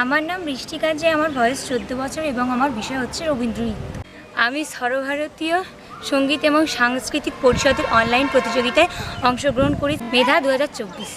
আমার নাম বৃষ্টি কাজে, আমার বয়স 14 বছর এবং আমার বিষয় হচ্ছে রবীন্দ্রগীত। আমি সর্বভারতীয় সঙ্গীত এবং সাংস্কৃতিক পরিষদের অনলাইন প্রতিযোগিতায় অংশগ্রহণ করি মেধা 2024।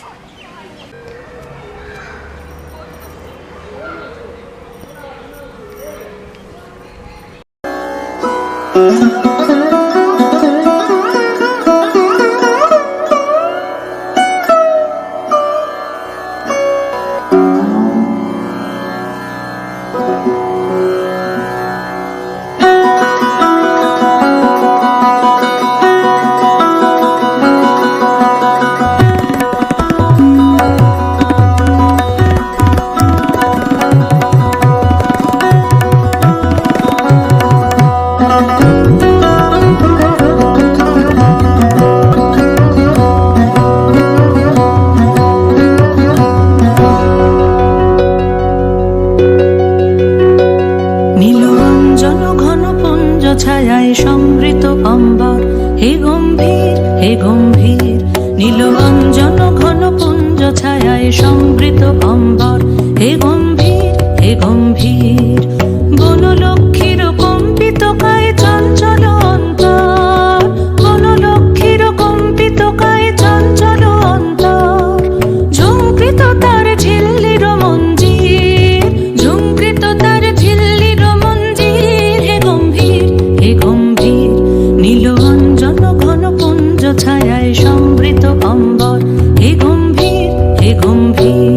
ছায়ায় সমৃত অম্বর, হে গম্ভীর হে গম্ভীর। নীল অঞ্জন ঘন পুঞ্জ ছায়ায় সমৃত অম্বর, হে গম্ভীর হে গম্ভীর। বনলক্ষ্মীর কম্পিত কায় চঞ্চল অন্তর, বনলক্ষ্মীর কম্পিত কায় চঞ্চল অন্তর। ঝুঁকৃত তার ঝিল্লির মঞ্জির, ঝুঁকৃত তার ঝিল্লির মঞ্জির, হে গম্ভীর হে গম্ভীর। নীল অঞ্জন ঘন পুঞ্জ ছায়ায় সমৃত অম্বর, হে গম্ভীর হে গম্ভীর।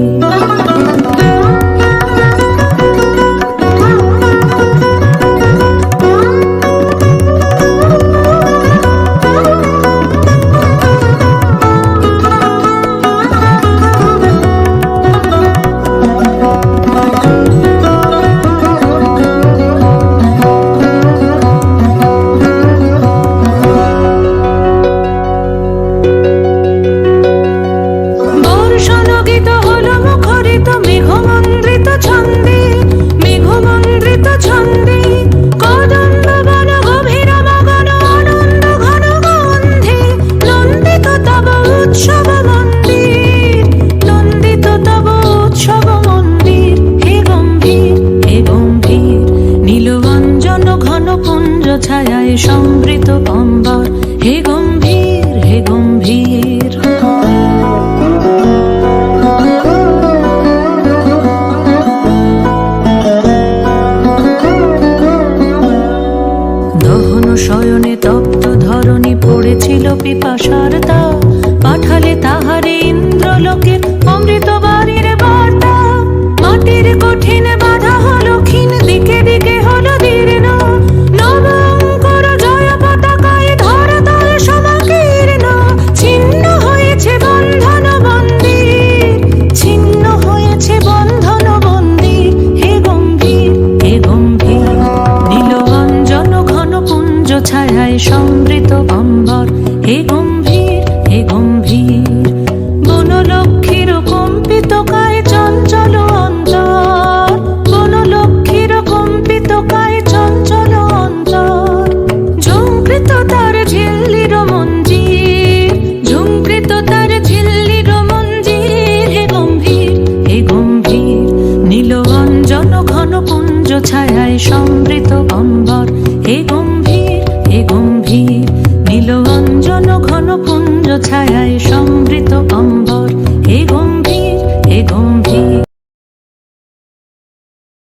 ছায়ায় সমৃত অম্বর, হে গম্ভীর হে গম্ভীর। দহন শয়নে তপ্ত ধরণী পড়েছিল পিপাসার দাও, পাঠালে তাহারে ইন্দ্রলোকের অমৃত বাড়ির বার্তা। মাটির কঠিন বাধা হলো ক্ষীণ, দিকে দিকে হলো দীর্ণ, নবঙ্কর জয় পতাকায় ধরাতল সমাকীর্ণ। ছিন্ন হয়েছে বন্ধন মন্দির, ছিন্ন হয়েছে বন্ধন মন্দির, হে গম্ভীর হে গম্ভীর। নীল অঞ্জন ঘন পুঞ্জ ছায়ায় সমৃত অম্বর, হে গম্ভীর হে গম্ভীর। বনলক্ষ্মীর কম্পিত কায় চঞ্চল অন্তর, বনলক্ষ্মীর কম্পিত কায় চঞ্চল অন্তর। ঝুঁকৃত তার ঝিল্লির মঞ্জির, ঝুঁকৃত তার ঝিল্লির মঞ্জির, হে গম্ভীর হে গম্ভীর। নীল অঞ্জন ঘন পুঞ্জ ছায়ায় সমৃত অম্বর, হে গম্ভীর হে গম্ভীর। নীল অঞ্জন ঘন পুঞ্জ ছায়ায়